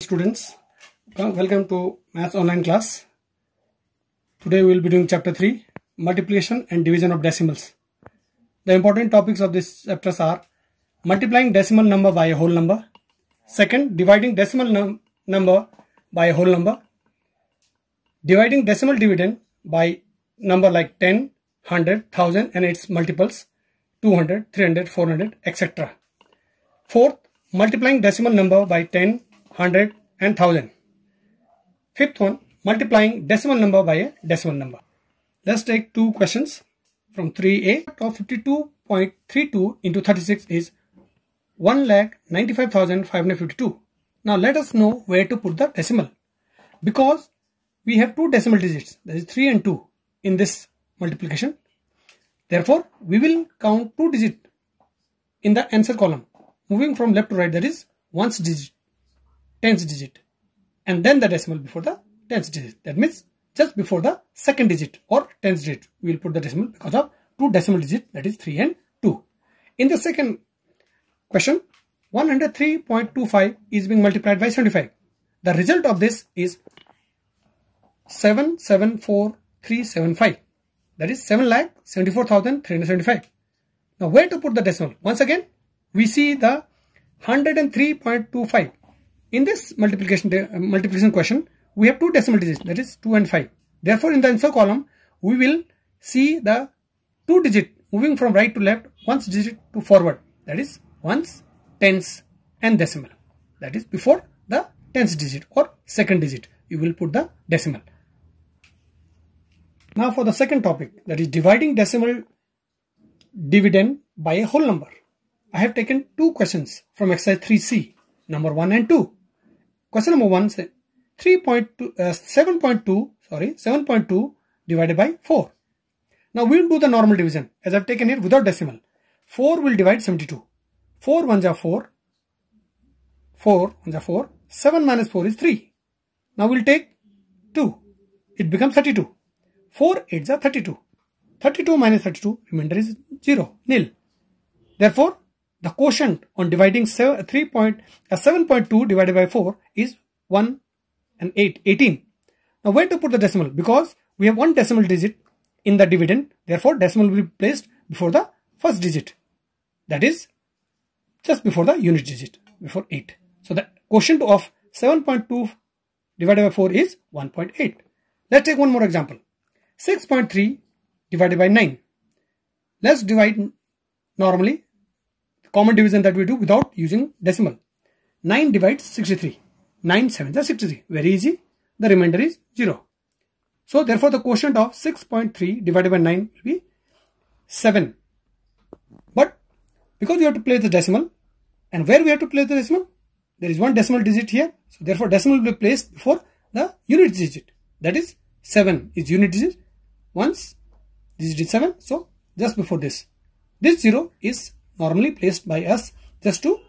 students, welcome to Maths Online class. Today we will be doing chapter 3, multiplication and division of decimals. The important topics of this chapters are multiplying decimal number by a whole number, second, dividing decimal number by a whole number, dividing decimal dividend by number like 10, 100, 1000 and its multiples, 200, 300, 400, etc. Fourth, multiplying decimal number by 10, 100 and 1000. Fifth one, multiplying decimal number by a decimal number. Let's take two questions from 3A. Of 52.32 into 36 is 1,95,552. Now let us know where to put the decimal, because we have two decimal digits, that is 3 and 2 in this multiplication. Therefore, we will count two digits in the answer column, moving from left to right, that is ones digit, tens digit, and then the decimal before the tens digit. That means just before the second digit or tens digit, we will put the decimal because of two decimal digits, that is 3 and 2. In the second question, 103.25 is being multiplied by 75. The result of this is 774,375. That is 7,74,375. Now where to put the decimal? Once again, we see the 103.25. In this multiplication question, we have two decimal digits, that is 2 and 5. Therefore, in the answer column, we will see the two digit moving from right to left, ones digit to forward, that is ones, tens and decimal. That is before the tens digit or second digit, you will put the decimal. Now for the second topic, that is dividing decimal dividend by a whole number. I have taken two questions from exercise 3C, number 1 and 2. Question number 1 says 7.2 divided by 4. Now we will do the normal division, as I have taken it without decimal. 4 will divide 72. 4 ones are 4. 4 ones are 4. 7 minus 4 is 3. Now we will take 2. It becomes 32. 4 8s are 32. 32 minus 32, remainder is 0, nil. Therefore, the quotient on dividing 7.2 divided by 4 is 1 and 8, 18. Now where to put the decimal? Because we have one decimal digit in the dividend, therefore decimal will be placed before the first digit. That is just before the unit digit, before 8. So the quotient of 7.2 divided by 4 is 1.8. Let's take one more example. 6.3 divided by 9. Let's divide normally, common division that we do without using decimal. 9 divides 63. 9 7s are 63. Very easy. The remainder is 0. So therefore the quotient of 6.3 divided by 9 will be 7. But because we have to place the decimal, and where we have to place the decimal? There is one decimal digit here. So therefore decimal will be placed before the unit digit. That is 7 is unit digit. Once digit is 7. So just before this. This 0 is normally placed by us just to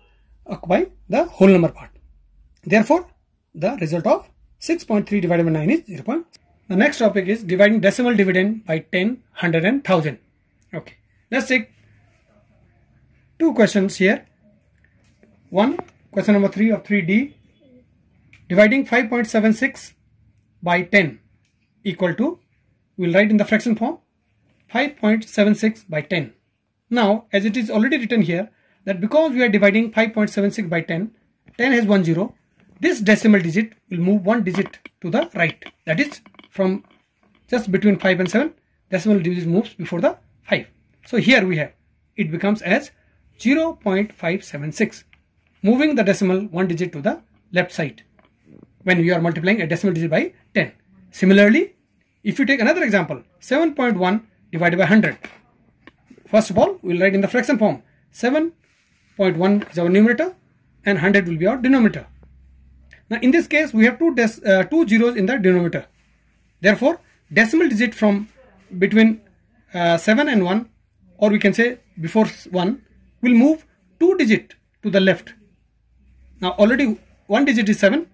occupy the whole number part. Therefore, the result of 6.3 divided by 9 is 0. The next topic is dividing decimal dividend by 10, 100 and 1000. Okay. Let's take two questions here. One, question number 3 of 3D. Dividing 5.76 by 10 equal to, we will write in the fraction form, 5.76 by 10. Now, as it is already written here, that because we are dividing 5.76 by 10, 10 has 1 0, this decimal digit will move one digit to the right. That is, from just between 5 and 7, decimal digit moves before the 5. So here we have, it becomes as 0.576, moving the decimal one digit to the left side when we are multiplying a decimal digit by 10. Similarly, if you take another example, 7.1 divided by 100. First of all, we will write in the fraction form. 7.1 is our numerator and 100 will be our denominator. Now in this case, we have two zeros in the denominator. Therefore, decimal digit from between 7 and 1, or we can say before 1, will move two digit to the left. Now already one digit is 7.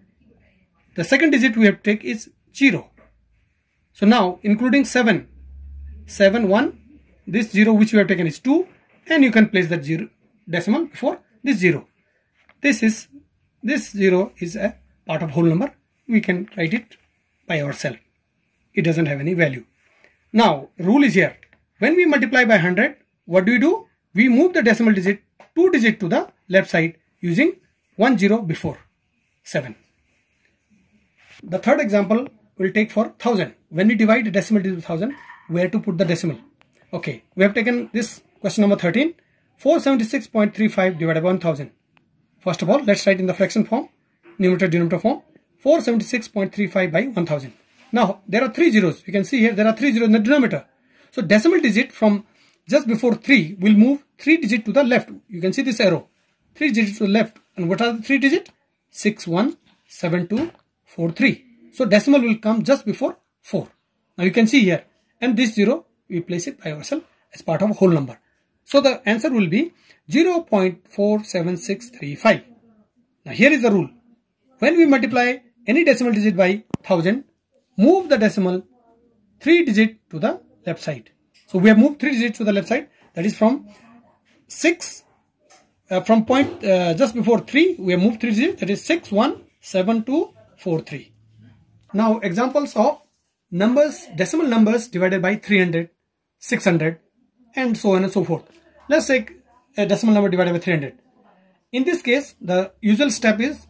The second digit we have to take is 0. So now including 7, 1, this 0 which we have taken is 2, and you can place that 0 decimal before this 0. This 0 is a part of whole number, we can write it by ourselves. It doesn't have any value. Now, rule is here. When we multiply by 100, what do? We move the decimal digit 2 digit to the left side using 1 0 before 7. The third example we'll take for 1000. When we divide the decimal digit with 1000, where to put the decimal? Okay, we have taken this question number 13. 476.35 divided by 1000. First of all, let's write in the fraction form, numerator denominator form, 476.35 by 1000. Now, there are 3 zeros. You can see here there are 3 zeros in the denominator. So, decimal digit from just before 3 will move 3 digit to the left. You can see this arrow. 3 digits to the left. And what are the 3 digits? 617243. So, decimal will come just before 4. Now, you can see here. And this 0, we place it by ourselves as part of a whole number. So, the answer will be 0.47635. Now, here is the rule. When we multiply any decimal digit by 1000, move the decimal 3 digit to the left side. So, we have moved 3 digits to the left side. That is from 6, from point just before 3, we have moved 3 digits. That is 617243. Now, examples of numbers, decimal numbers divided by 300, 600 and so on and so forth. Let's take a decimal number divided by 300. In this case, the usual step is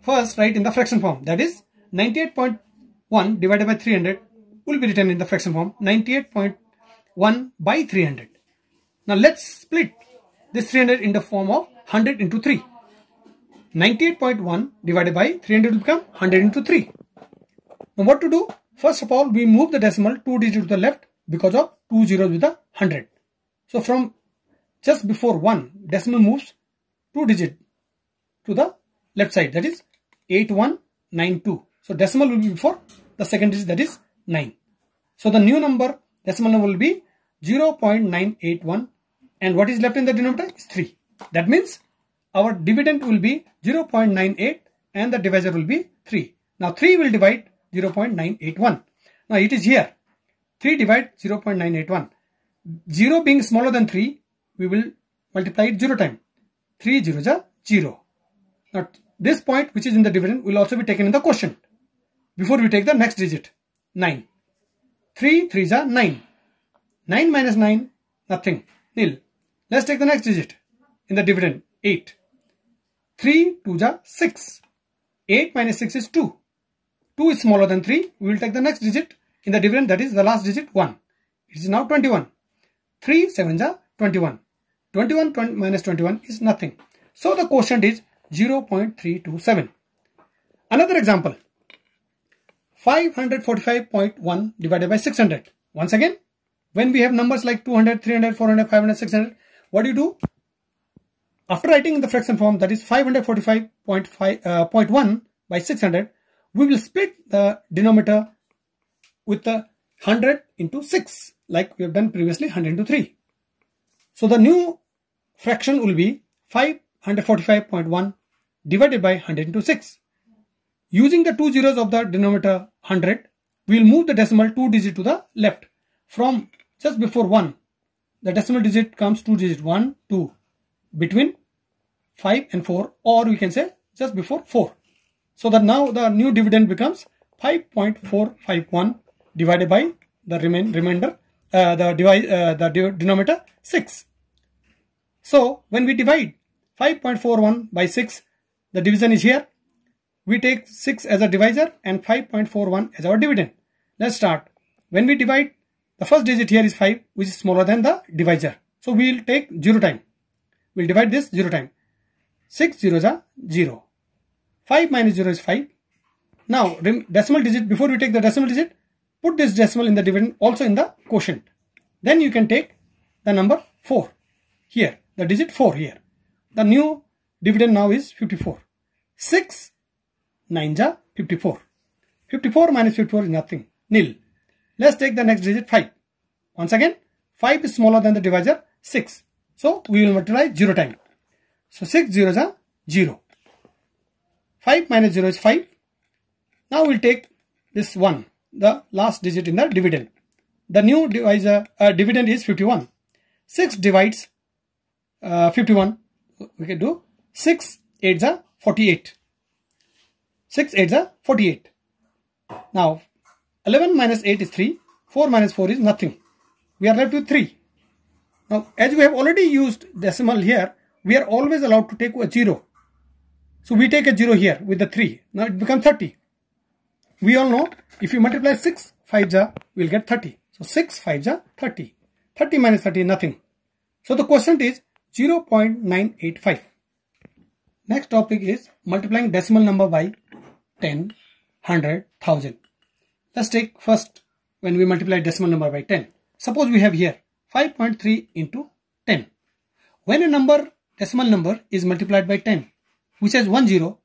first write in the fraction form. That is 98.1 divided by 300 will be written in the fraction form 98.1 by 300. Now let's split this 300 in the form of 100 into 3. 98.1 divided by 300 will become 100 into 3. Now what to do? First of all, we move the decimal 2 digits to the left because of 2 zeros with the 100. So from just before 1, decimal moves 2 digit to the left side, that is 8192. So decimal will be before the second digit, that is 9. So the new number, decimal number will be 0.981, and what is left in the denominator is 3. That means our dividend will be 0.98 and the divisor will be 3. Now 3 will divide 0.981. Now it is here. 3 divide 0.981. 0 being smaller than 3, we will multiply it 0 times. 3 zeros are 0. Now this point which is in the dividend will also be taken in the quotient. Before we take the next digit, 9. 3 3s are 9. 9 minus 9, nothing, nil. Let's take the next digit in the dividend, 8. 3 2s are 6. 8 minus 6 is 2. 2 is smaller than 3. We will take the next digit in the dividend, that is the last digit, 1. It is now 21. 3 7s are 21. 21 minus 21 is nothing. So the quotient is 0.327. Another example. 545.1 divided by 600. Once again, when we have numbers like 200, 300, 400, 500, 600, what do? After writing in the fraction form, that is 545.1 by 600, we will split the denominator with the 100 into 6, like we have done previously, 100 into 3. So the new fraction will be 545.1 divided by 100 into 6. Using the 2 zeros of the denominator 100, we will move the decimal 2 digit to the left. From just before 1, the decimal digit comes 2 digit, 1, 2, between 5 and 4, or we can say just before 4. So that now the new dividend becomes 5.451 divided by the remainder, the denominator 6. So when we divide 5.41 by 6, the division is here. We take 6 as a divisor and 5.41 as our dividend. Let's start. When we divide, the first digit here is 5, which is smaller than the divisor. So we will take 0 time. We will divide this 0 time. 6 zeros are 0. 5 minus 0 is 5. Now decimal digit, before we take the decimal digit, put this decimal in the dividend also in the quotient. Then you can take the number 4 here, the digit 4 here. The new dividend now is 54. 6 9s are 54. 54 minus 54 is nothing, nil. Let's take the next digit 5. Once again, 5 is smaller than the divisor 6. So we will multiply 0 time. So 6 zeros are 0. 5 minus 0 is 5. Now we'll take this 1, the last digit in the dividend. The new dividend is 51. 6 divides 51. We can do 6 8s are 48. 6 8s are 48. Now 11 minus 8 is 3. 4 minus 4 is nothing. We are left with 3. Now as we have already used decimal here, we are always allowed to take a 0. So we take a 0 here with the 3. Now it becomes 30. We all know if you multiply 6 5s, we will get 30. So 6 5s 30. 30 minus 30 is nothing. So the quotient is 0.985. Next topic is multiplying decimal number by 10, 100, 1000. Let's take first when we multiply decimal number by 10. Suppose we have here 5.3 into 10. When a decimal number is multiplied by 10, which has 1 0,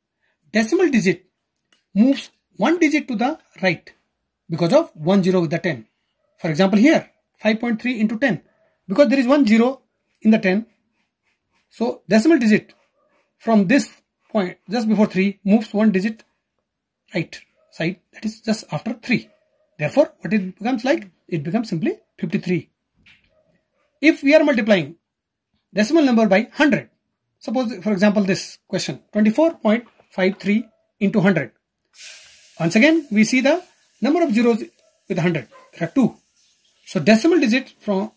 decimal digit moves 1 digit to the right because of 1 0 with the 10. For example here 5.3 into 10, because there is 1 0 in the 10, so decimal digit from this point just before 3 moves 1 digit right side, that is just after 3. Therefore what it becomes like? It becomes simply 53. If we are multiplying decimal number by 100, suppose for example this question 24.53 into 100. Once again we see the number of zeros with 100. There are 2. So decimal digit from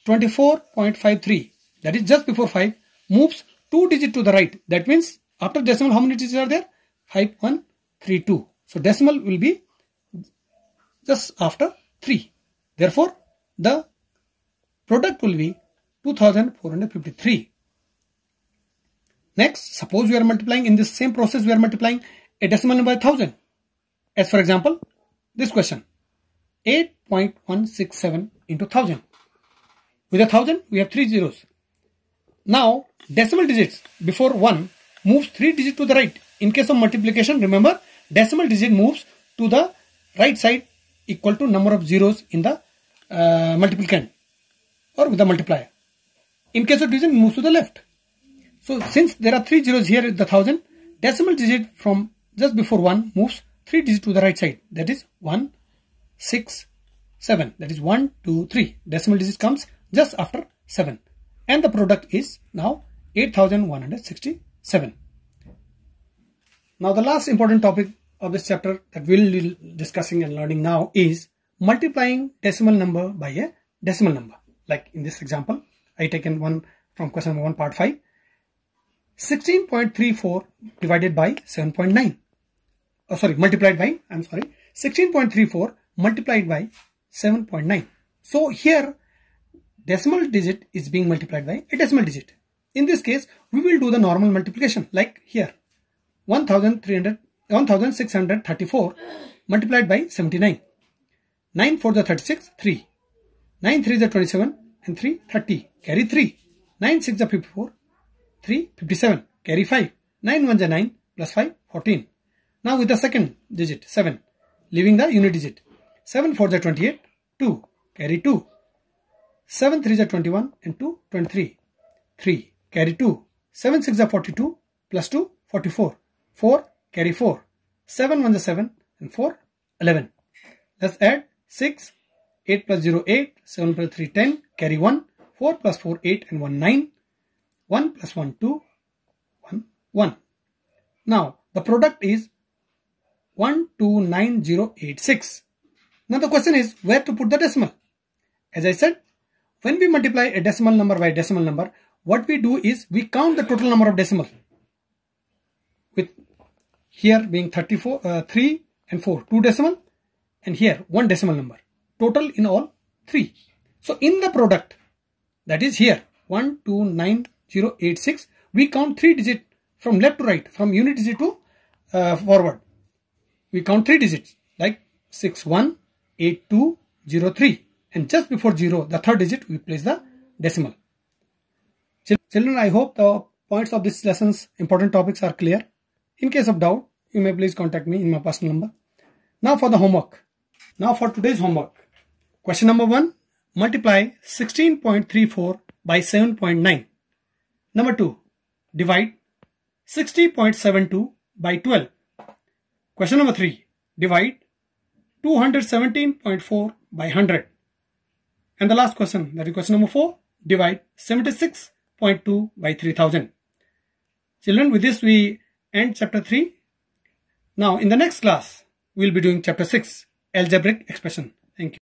24.53, that is just before 5, moves 2 digits to the right. That means after decimal how many digits are there? 5132. So decimal will be just after 3. Therefore the product will be 2453. Next, suppose we are multiplying in this same process, we are multiplying a decimal number by 1000. As for example, this question 8.167 into 1000. With 1000 we have 3 zeros. Now decimal digits before 1 moves 3 digits to the right. In case of multiplication, remember decimal digit moves to the right side equal to number of zeros in the multiplicand or with the multiplier. In case of division, it moves to the left. So since there are 3 zeros here with the 1000, decimal digit from just before 1 moves 3 digits to the right side. That is 1, 6, 7. That is 1, 2, 3. Decimal digit comes just after 7. And the product is now 8167. Now the last important topic of this chapter that we will be discussing and learning now is multiplying decimal number by a decimal number. Like in this example, I taken one from question number 1 part 5. 16.34 divided by 7.9. Oh sorry, multiplied by, 16.34 multiplied by 7.9. So here decimal digit is being multiplied by a decimal digit. In this case, we will do the normal multiplication like here. 1634 multiplied by 79. 9 4 is 36, 3. 9 3 is 27 and 3 30. Carry 3. 9 6 is 54, 3 57. Carry 5. 9 1 is 9 plus 5 14. Now with the second digit 7, leaving the unit digit. 7 4 is 28, 2. Carry 2. 7 3 is 21 and 2 23. 3. Carry 2. 7 6 is 42 plus 2 44. 4 carry 4. 7 1 is 7 and 4 11. Let's add 6. 8 plus 0 8. 7 plus 3 10. Carry 1. 4 plus 4 8 and 1 9. 1 plus 1 2. 1 1. Now the product is 129086. Now the question is where to put the decimal. As I said, when we multiply a decimal number by decimal number, what we do is we count the total number of decimal. With here being 34, 3 and 4, 2 decimal, and here 1 decimal number. Total in all 3. So in the product, that is here 129086, we count 3 digits from left to right, from unit digit to forward. We count 3 digits like 618203, and just before 0, the third digit, we place the decimal. Children, I hope the points of this lesson's important topics are clear. In case of doubt, you may please contact me in my personal number. Now for the homework. Now for today's homework. Question number 1. Multiply 16.34 by 7.9. Number 2. Divide 60.72 by 12. Question number 3. Divide 217.4 by 100. And the last question, that is question number 4. Divide 76.2 by 3000. Children, with this we end chapter 3. Now in the next class, we'll be doing chapter 6, algebraic expression. Thank you.